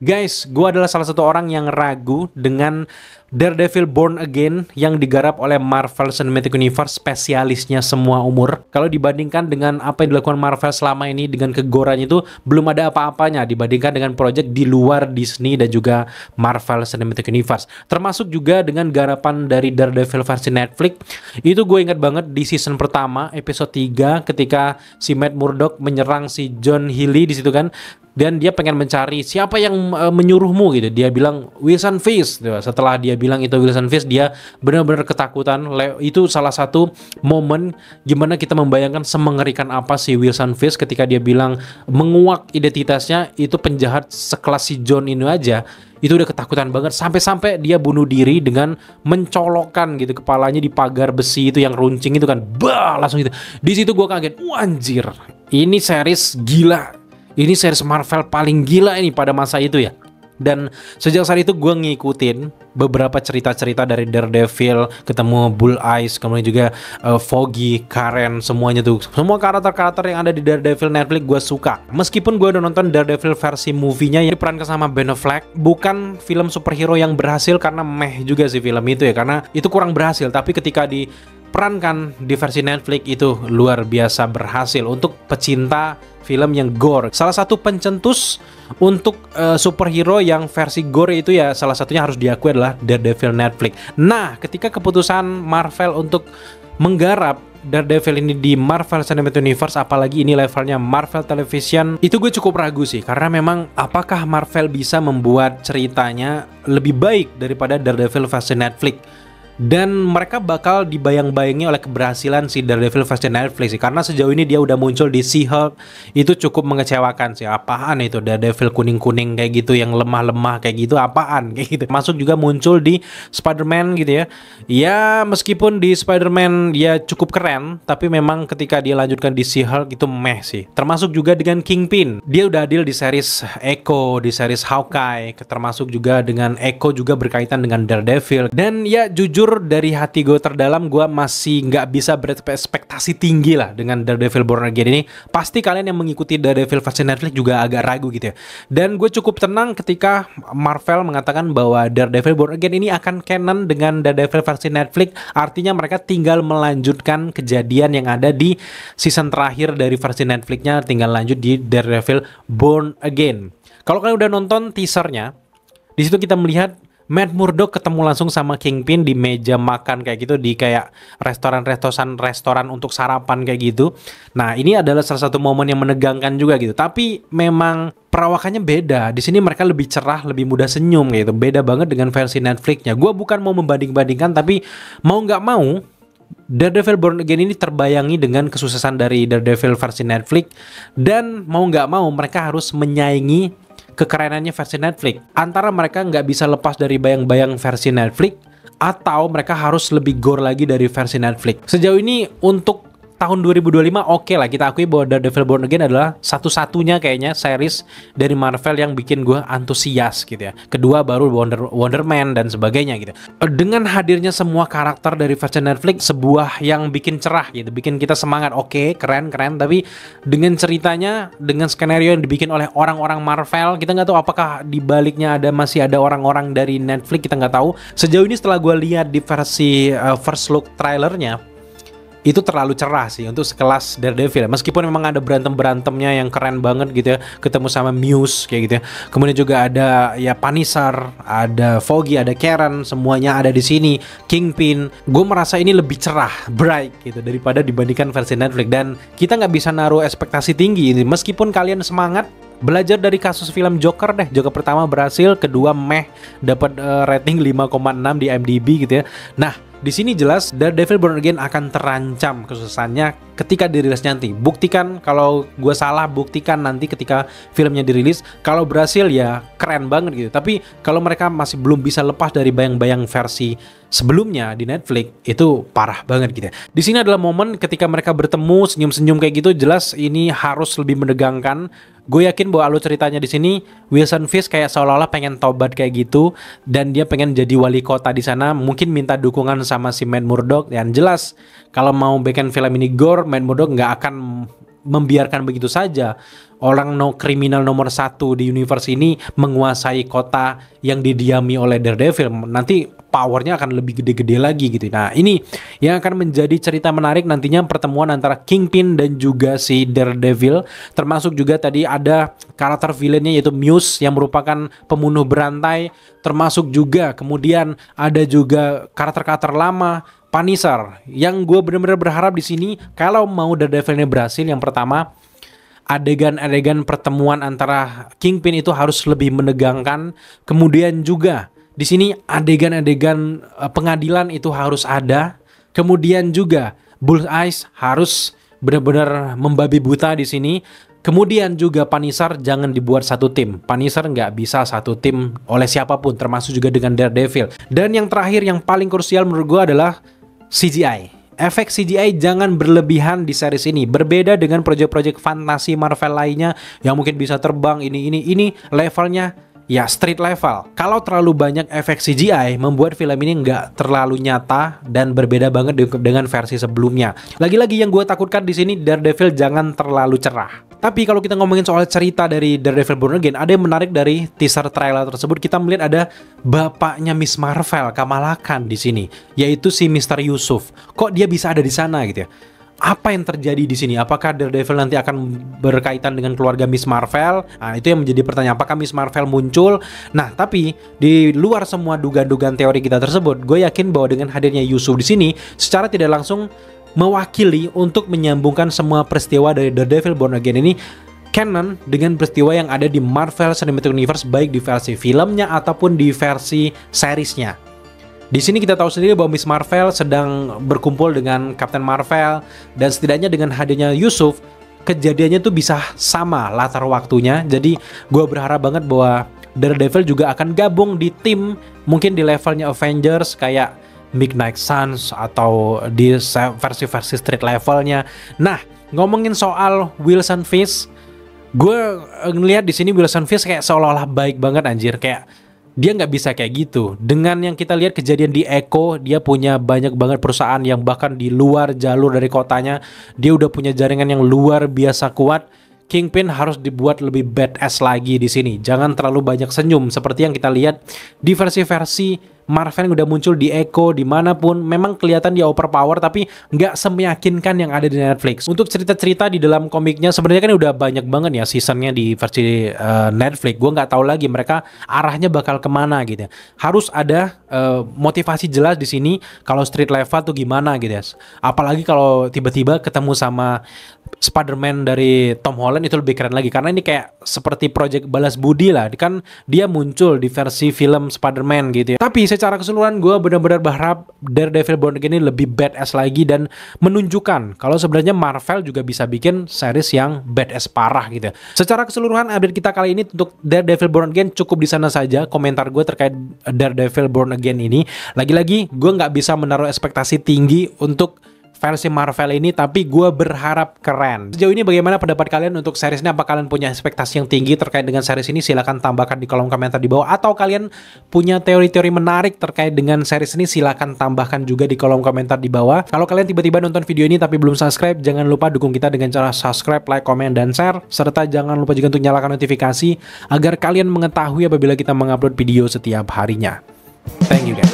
Guys, gue adalah salah satu orang yang ragu dengan Daredevil Born Again yang digarap oleh Marvel Cinematic Universe, spesialisnya semua umur. Kalau dibandingkan dengan apa yang dilakukan Marvel selama ini dengan kegorannya itu belum ada apa-apanya dibandingkan dengan project di luar Disney dan juga Marvel Cinematic Universe. Termasuk juga dengan garapan dari Daredevil versi Netflix. Itu gue ingat banget di season pertama episode 3 ketika si Matt Murdock menyerang si John Healy di situ kan. Dan dia pengen mencari siapa yang menyuruhmu gitu. Dia bilang Wilson Fisk. Setelah dia bilang itu Wilson Fisk, dia benar-benar ketakutan. Itu salah satu momen gimana kita membayangkan semengerikan apa si Wilson Fisk ketika dia bilang menguak identitasnya itu penjahat sekelas si John ini aja. Itu udah ketakutan banget sampai-sampai dia bunuh diri dengan mencolokkan gitu kepalanya di pagar besi itu yang runcing itu kan. Bah, langsung gitu. Di situ gue kaget. Anjir. Ini series gila. Ini series Marvel paling gila ini pada masa itu ya. Dan sejak saat itu gue ngikutin beberapa cerita-cerita dari Daredevil, ketemu Bull Eyes, kemudian juga Foggy, Karen, semuanya tuh. Semua karakter-karakter yang ada di Daredevil Netflix gue suka. Meskipun gue udah nonton Daredevil versi movie-nya yang diperankan sama Ben Affleck, bukan film superhero yang berhasil karena meh juga sih film itu ya. Karena itu kurang berhasil, tapi ketika diperankan di versi Netflix itu luar biasa berhasil untuk pecinta film yang gore. Salah satu pencetus untuk superhero yang versi gore itu ya salah satunya harus diakui adalah Daredevil Netflix. Nah, ketika keputusan Marvel untuk menggarap Daredevil ini di Marvel Cinematic Universe, apalagi ini levelnya Marvel Television, itu gue cukup ragu sih. Karena memang apakah Marvel bisa membuat ceritanya lebih baik daripada Daredevil versi Netflix? Dan mereka bakal dibayang-bayangi oleh keberhasilan si Daredevil versi Netflix sih. Karena sejauh ini dia udah muncul di She-Hulk, itu cukup mengecewakan sih. Apaan itu Daredevil kuning-kuning kayak gitu, yang lemah-lemah kayak gitu, apaan kayak gitu. Masuk juga muncul di Spider-Man gitu ya. Ya meskipun di Spider-Man ya cukup keren, tapi memang ketika dia lanjutkan di She-Hulk itu meh sih. Termasuk juga dengan Kingpin. Dia udah adil di series Echo, di series Hawkeye, termasuk juga dengan Echo juga berkaitan dengan Daredevil. Dan ya jujur dari hati gue terdalam, gue masih nggak bisa berekspektasi tinggi lah dengan Daredevil Born Again ini. Pasti kalian yang mengikuti Daredevil versi Netflix juga agak ragu gitu ya. Dan gue cukup tenang ketika Marvel mengatakan bahwa Daredevil Born Again ini akan canon dengan Daredevil versi Netflix. Artinya mereka tinggal melanjutkan kejadian yang ada di season terakhir dari versi Netflixnya, tinggal lanjut di Daredevil Born Again. Kalau kalian udah nonton teasernya, di situ kita melihat Matt Murdock ketemu langsung sama Kingpin di meja makan kayak gitu, di kayak restoran untuk sarapan kayak gitu. Nah, ini adalah salah satu momen yang menegangkan juga gitu. Tapi memang perawakannya beda. Di sini mereka lebih cerah, lebih mudah senyum gitu. Beda banget dengan versi Netflix-nya. Gua bukan mau membanding-bandingkan, tapi mau nggak mau Daredevil Born Again ini terbayangi dengan kesuksesan dari Daredevil versi Netflix. Dan mau nggak mau mereka harus menyaingi kekerenannya versi Netflix. Antara mereka nggak bisa lepas dari bayang-bayang versi Netflix, atau mereka harus lebih gore lagi dari versi Netflix. Sejauh ini untuk tahun 2025 oke lah, kita akui bahwa Daredevil Born Again adalah satu-satunya kayaknya series dari Marvel yang bikin gue antusias gitu ya. Kedua baru Wonder Man dan sebagainya gitu. Dengan hadirnya semua karakter dari versi Netflix, sebuah yang bikin cerah gitu, bikin kita semangat. Oke, keren, tapi dengan ceritanya, dengan skenario yang dibikin oleh orang-orang Marvel, kita nggak tahu apakah di baliknya masih ada orang-orang dari Netflix, kita nggak tahu. Sejauh ini setelah gue lihat di versi first look trailernya, itu terlalu cerah sih untuk sekelas Daredevil. Meskipun memang ada berantem-berantemnya yang keren banget gitu ya, ketemu sama Muse kayak gitu ya. Kemudian juga ada ya Punisher, ada Foggy, ada Karen, semuanya ada di sini. Kingpin. Gue merasa ini lebih cerah, bright gitu daripada dibandingkan versi Netflix. Dan kita nggak bisa naruh ekspektasi tinggi ini. Meskipun kalian semangat, belajar dari kasus film Joker deh. Joker pertama berhasil, kedua meh, dapat rating 5,6 di IMDb gitu ya. Nah, di sini jelas Daredevil Born Again akan terancam kesuksesannya ketika dirilis nanti. Buktikan kalau gue salah, buktikan nanti ketika filmnya dirilis. Kalau berhasil ya keren banget gitu. Tapi kalau mereka masih belum bisa lepas dari bayang-bayang versi sebelumnya di Netflix, itu parah banget gitu ya. Di sini adalah momen ketika mereka bertemu, senyum-senyum kayak gitu. Jelas ini harus lebih menegangkan. Gue yakin bahwa alur ceritanya di sini Wilson Fisk kayak seolah-olah pengen tobat kayak gitu, dan dia pengen jadi wali kota di sana, mungkin minta dukungan sama si Matt Murdock. Dan jelas kalau mau bikin film ini gore, Matt Murdock nggak akan membiarkan begitu saja orang kriminal nomor satu di universe ini menguasai kota yang didiami oleh Daredevil. Nanti powernya akan lebih gede-gede lagi gitu. Nah, ini yang akan menjadi cerita menarik nantinya, pertemuan antara Kingpin dan juga si Daredevil. Termasuk juga tadi ada karakter villainnya yaitu Muse yang merupakan pembunuh berantai. Termasuk juga kemudian ada juga karakter-karakter lama, Punisher, yang gue benar-benar berharap di sini kalau mau Daredevil ini berhasil, yang pertama adegan-adegan pertemuan antara Kingpin itu harus lebih menegangkan. Kemudian juga di sini adegan-adegan pengadilan itu harus ada. Kemudian juga Bullseye harus benar-benar membabi buta di sini. Kemudian juga Punisher jangan dibuat satu tim. Punisher nggak bisa satu tim oleh siapapun, termasuk juga dengan Daredevil. Dan yang terakhir yang paling krusial menurut gue adalah CGI. Efek CGI jangan berlebihan di series ini. Berbeda dengan proyek-proyek fantasi Marvel lainnya yang mungkin bisa terbang, ini levelnya ya street level. Kalau terlalu banyak efek CGI membuat film ini nggak terlalu nyata dan berbeda banget dengan versi sebelumnya. Lagi-lagi yang gue takutkan di sini, Daredevil jangan terlalu cerah. Tapi kalau kita ngomongin soal cerita dari Daredevil Born Again, ada yang menarik dari teaser trailer tersebut. Kita melihat ada bapaknya Miss Marvel, Kamala Khan di sini, yaitu si Mr. Yusuf. Kok dia bisa ada di sana gitu ya? Apa yang terjadi di sini? Apakah Daredevil nanti akan berkaitan dengan keluarga Miss Marvel? Nah, itu yang menjadi pertanyaan. Apakah Miss Marvel muncul? Nah, tapi di luar semua dugaan-dugaan teori kita tersebut, gue yakin bahwa dengan hadirnya Yusuf di sini, secara tidak langsung mewakili untuk menyambungkan semua peristiwa dari Daredevil Born Again ini canon dengan peristiwa yang ada di Marvel Cinematic Universe, baik di versi filmnya ataupun di versi seriesnya. Di sini kita tahu sendiri bahwa Miss Marvel sedang berkumpul dengan Captain Marvel, dan setidaknya dengan hadirnya Yusuf, kejadiannya tuh bisa sama latar waktunya. Jadi gue berharap banget bahwa Daredevil juga akan gabung di tim, mungkin di levelnya Avengers kayak Midnight Suns atau di versi-versi street levelnya. Nah, ngomongin soal Wilson Fisk, gue ngelihat di sini Wilson Fisk kayak seolah-olah baik banget anjir, kayak dia nggak bisa kayak gitu. Dengan yang kita lihat kejadian di Echo, dia punya banyak banget perusahaan yang bahkan di luar jalur dari kotanya, dia udah punya jaringan yang luar biasa kuat. Kingpin harus dibuat lebih badass lagi di sini. Jangan terlalu banyak senyum seperti yang kita lihat di versi-versi Marvel yang udah muncul di Echo, dimanapun. Memang kelihatan dia overpower, tapi nggak semeyakinkan yang ada di Netflix. Untuk cerita-cerita di dalam komiknya sebenarnya kan udah banyak banget ya seasonnya di versi Netflix. Gue nggak tahu lagi mereka arahnya bakal kemana gitu ya. Harus ada motivasi jelas di sini kalau street level tuh gimana gitu ya. Apalagi kalau tiba-tiba ketemu sama Spider-Man dari Tom Holland, itu lebih keren lagi karena ini kayak seperti project balas budi lah. Kan dia muncul di versi film Spider-Man gitu ya. Tapi secara keseluruhan gue benar-benar berharap Daredevil Born Again ini lebih badass lagi dan menunjukkan kalau sebenarnya Marvel juga bisa bikin series yang badass parah gitu ya. Secara keseluruhan update kita kali ini untuk Daredevil Born Again cukup di sana saja komentar gue terkait Daredevil Born Again ini. Lagi-lagi gue nggak bisa menaruh ekspektasi tinggi untuk versi Marvel ini, tapi gue berharap keren. Sejauh ini bagaimana pendapat kalian untuk series ini? Apa kalian punya ekspektasi yang tinggi terkait dengan series ini? Silahkan tambahkan di kolom komentar di bawah. Atau kalian punya teori-teori menarik terkait dengan series ini? Silahkan tambahkan juga di kolom komentar di bawah. Kalau kalian tiba-tiba nonton video ini tapi belum subscribe, jangan lupa dukung kita dengan cara subscribe, like, komen, dan share. Serta jangan lupa juga untuk nyalakan notifikasi agar kalian mengetahui apabila kita mengupload video setiap harinya. Thank you guys.